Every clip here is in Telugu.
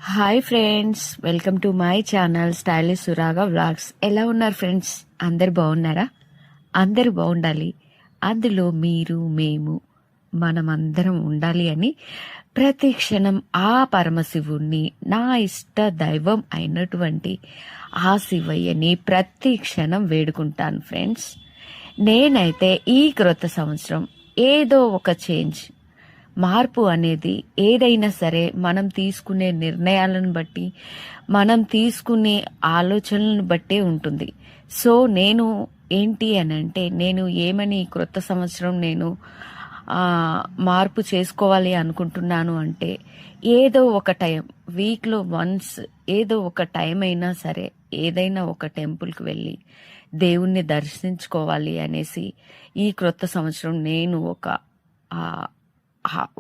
Hi friends, welcome to my channel stylish సురాగా వ్లాగ్స్. ఎలా ఉన్నారు ఫ్రెండ్స్? అందరు బాగున్నారా? అందరూ బాగుండాలి, అందులో మీరు మేము మనమందరం ఉండాలి అని ప్రతి క్షణం ఆ పరమశివుణ్ణి, నా ఇష్ట దైవం అయినటువంటి ఆ శివయ్యని ప్రతి క్షణం వేడుకుంటాను ఫ్రెండ్స్. నేనైతే ఈ క్రొత్త సంవత్సరం ఏదో ఒక చేంజ్, మార్పు అనేది ఏదైనా సరే మనం తీసుకునే నిర్ణయాలను బట్టి, మనం తీసుకునే ఆలోచనలను బట్టే ఉంటుంది. సో నేను ఏంటి అని అంటే, నేను ఏమని క్రొత్త సంవత్సరం నేను మార్పు చేసుకోవాలి అనుకుంటున్నాను అంటే, ఏదో ఒక టైం, వీక్లో వన్స్ ఏదో ఒక టైం అయినా సరే ఏదైనా ఒక టెంపుల్కి వెళ్ళి దేవుణ్ణి దర్శించుకోవాలి అనేసి ఈ క్రొత్త సంవత్సరం నేను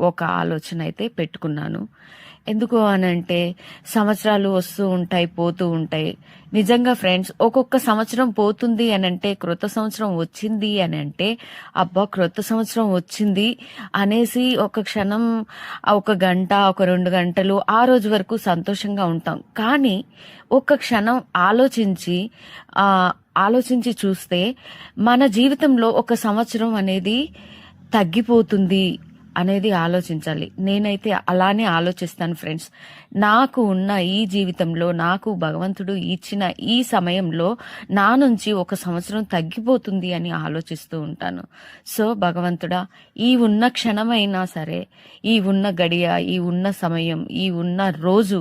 ఒక ఆలోచన అయితే పెట్టుకున్నాను. ఎందుకు అనంటే, సంవత్సరాలు వస్తూ ఉంటాయి, పోతూ ఉంటాయి. నిజంగా ఫ్రెండ్స్, ఒక్కొక్క సంవత్సరం పోతుంది అని అంటే, క్రొత్త సంవత్సరం వచ్చింది అని అంటే, అబ్బా క్రొత్త సంవత్సరం వచ్చింది అనేసి ఒక క్షణం, ఒక గంట, ఒక 2 గంటలు ఆ రోజు వరకు సంతోషంగా ఉంటాం. కానీ ఒక క్షణం ఆలోచించి చూస్తే మన జీవితంలో ఒక సంవత్సరం అనేది తగ్గిపోతుంది అనేది ఆలోచించాలి. నేనైతే అలానే ఆలోచిస్తాను ఫ్రెండ్స్. నాకు ఉన్న ఈ జీవితంలో, నాకు భగవంతుడు ఇచ్చిన ఈ సమయంలో నా నుంచి ఒక సంవత్సరం తగ్గిపోతుంది అని ఆలోచిస్తూ ఉంటాను. సో భగవంతుడా, ఈ ఉన్న క్షణమైనా సరే, ఈ ఉన్న గడియ, ఈ ఉన్న సమయం, ఈ ఉన్న రోజు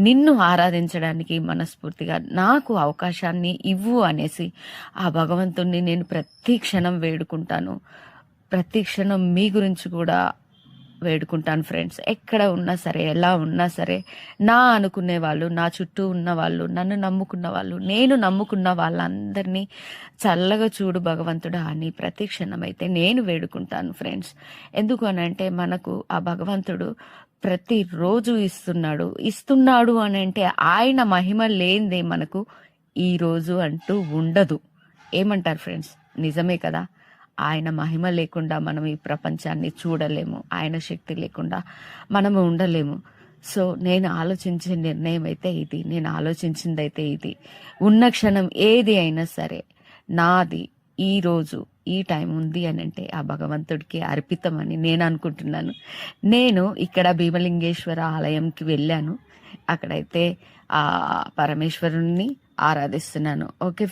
నిన్ను ఆరాధించడానికి మనస్ఫూర్తిగా నాకు అవకాశాన్ని ఇవ్వు అనేసి ఆ భగవంతుణ్ణి నేను ప్రతి క్షణం వేడుకుంటాను. ప్రతి క్షణం మీ గురించి కూడా వేడుకుంటాను ఫ్రెండ్స్. ఎక్కడ ఉన్నా సరే, ఎలా ఉన్నా సరే, నా అనుకునే వాళ్ళు, నా చుట్టూ ఉన్న వాళ్ళు, నన్ను నమ్ముకున్న వాళ్ళు, నేను నమ్ముకున్న వాళ్ళందరినీ చల్లగా చూడు భగవంతుడా అని ప్రతి క్షణం అయితే నేను వేడుకుంటాను ఫ్రెండ్స్. ఎందుకు అనంటే, మనకు ఆ భగవంతుడు ప్రతిరోజు ఇస్తున్నాడు అని అంటే, ఆయన మహిమ లేనిదే మనకు ఈ రోజు అంటూ ఉండదు. ఏమంటారు ఫ్రెండ్స్? నిజమే కదా. ఆయన మహిమ లేకుండా మనం ఈ ప్రపంచాన్ని చూడలేము. ఆయన శక్తి లేకుండా మనము ఉండలేము. సో నేను ఆలోచించే నిర్ణయం అయితే ఇది, నేను ఆలోచించిందైతే ఇది. ఉన్న క్షణం ఏది అయినా సరే నాది, ఈ రోజు ఈ టైం ఉంది అని అంటే ఆ భగవంతుడికి అర్పితమని నేను అనుకుంటున్నాను. నేను ఇక్కడ భీమలింగేశ్వర ఆలయంకి వెళ్ళాను. అక్కడైతే ఆ పరమేశ్వరుణ్ణి ఆరాధిస్తున్నాను. ఓకే.